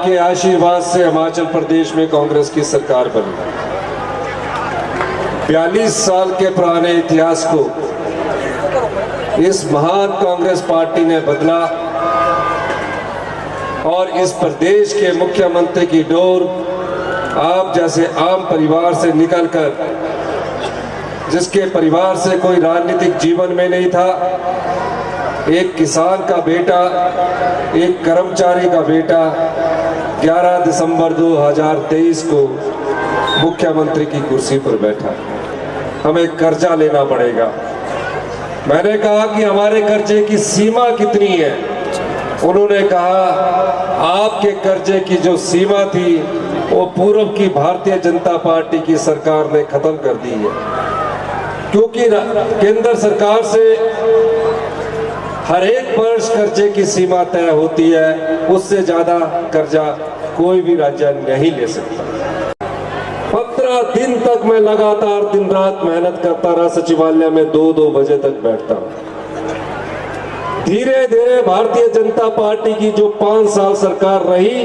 आपके आशीर्वाद से हिमाचल प्रदेश में कांग्रेस की सरकार बनी। 42 साल के पुराने इतिहास को इस महान कांग्रेस पार्टी ने बदला और इस प्रदेश के मुख्यमंत्री की डोर आप जैसे आम परिवार से निकलकर, जिसके परिवार से कोई राजनीतिक जीवन में नहीं था, एक किसान का बेटा, एक कर्मचारी का बेटा 11 दिसंबर 2023 को मुख्यमंत्री की कुर्सी पर बैठा। हमें कर्जा लेना पड़ेगा। मैंने कहा कि हमारे कर्जे की सीमा कितनी है? उन्होंने कहा आपके कर्जे की जो सीमा थी वो पूर्व की भारतीय जनता पार्टी की सरकार ने खत्म कर दी है, क्योंकि केंद्र सरकार से हर एक वर्ष कर्जे की सीमा तय होती है, उससे ज्यादा कर्जा कोई भी राज्य नहीं ले सकता। 15 दिन तक मैं लगातार दिन रात मेहनत करता रहा, सचिवालय में 2-2 बजे तक बैठता। धीरे धीरे भारतीय जनता पार्टी की जो 5 साल सरकार रही,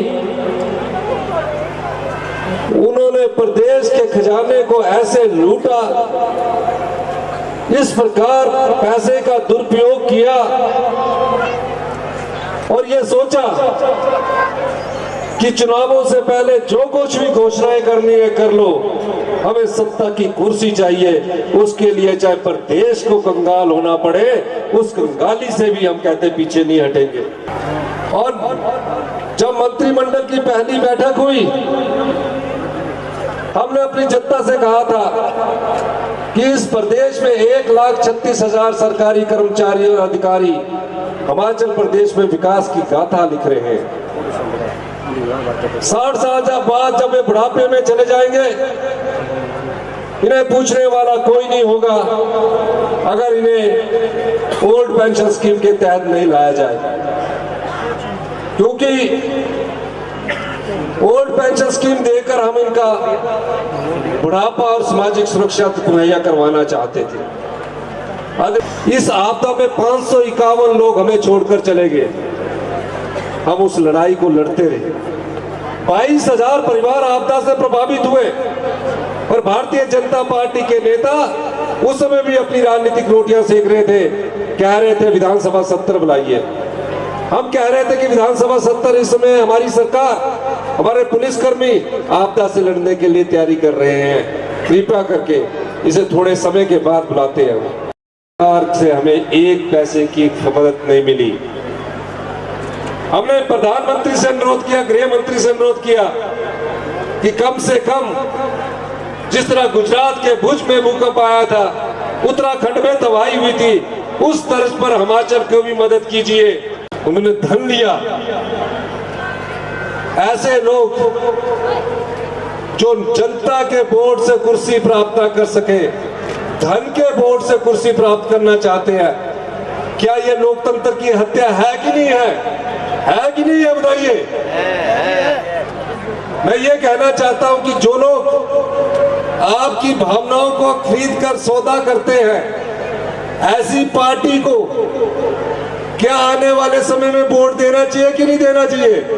उन्होंने प्रदेश के खजाने को ऐसे लूटा, इस प्रकार पैसे का दुरुपयोग किया और ये सोचा कि चुनावों से पहले जो कुछ भी घोषणाएं करनी है कर लो, हमें सत्ता की कुर्सी चाहिए, उसके लिए चाहे प्रदेश को कंगाल होना पड़े, उस कंगाली से भी हम कहते पीछे नहीं हटेंगे। और जब मंत्रिमंडल की पहली बैठक हुई, हमने अपनी जनता से कहा था कि इस प्रदेश में 1,36,000 सरकारी कर्मचारी और अधिकारी हिमाचल प्रदेश में विकास की गाथा लिख रहे हैं। 60 साल बाद जब वे बुढ़ापे में चले जाएंगे, इन्हें पूछने वाला कोई नहीं होगा अगर इन्हें ओल्ड पेंशन स्कीम के तहत नहीं लाया जाए, क्योंकि ओल्ड पेंशन स्कीम देकर हम इनका बुढ़ापा और सामाजिक सुरक्षा मुहैया करवाना चाहते थे। इस आपदा में 551 लोग हमें छोड़कर चले गए। हम उस लड़ाई को लड़ते रहे। 22,000 परिवार आपदा से प्रभावित हुए और भारतीय जनता पार्टी के नेता उस समय भी अपनी राजनीतिक रोटियां सेक रहे थे, कह रहे थे विधानसभा 70 बुलाइए। हम कह रहे थे कि विधानसभा 70 इस समय हमारी सरकार, हमारे पुलिसकर्मी आपदा से लड़ने के लिए तैयारी कर रहे हैं, कृपया करके इसे थोड़े समय के बाद बुलाते हैं। सरकार से हमें 1 पैसे की मदद नहीं मिली। हमने प्रधानमंत्री से अनुरोध किया, गृह मंत्री से अनुरोध किया कि कम से कम जिस तरह गुजरात के भुज में भूकंप आया था, उत्तराखंड में तबाही हुई थी, उस तर्ज पर हिमाचल को भी मदद कीजिए। उन्होंने धन लिया। ऐसे लोग जो जनता के वोट से कुर्सी प्राप्त न कर सके, धन के वोट से कुर्सी प्राप्त करना चाहते हैं, क्या ये लोकतंत्र की हत्या है कि नहीं है? है कि नहीं है? बताइए। मैं ये कहना चाहता हूं कि जो लोग आपकी भावनाओं को खरीद कर सौदा करते हैं, ऐसी पार्टी को क्या आने वाले समय में वोट देना चाहिए कि नहीं देना चाहिए?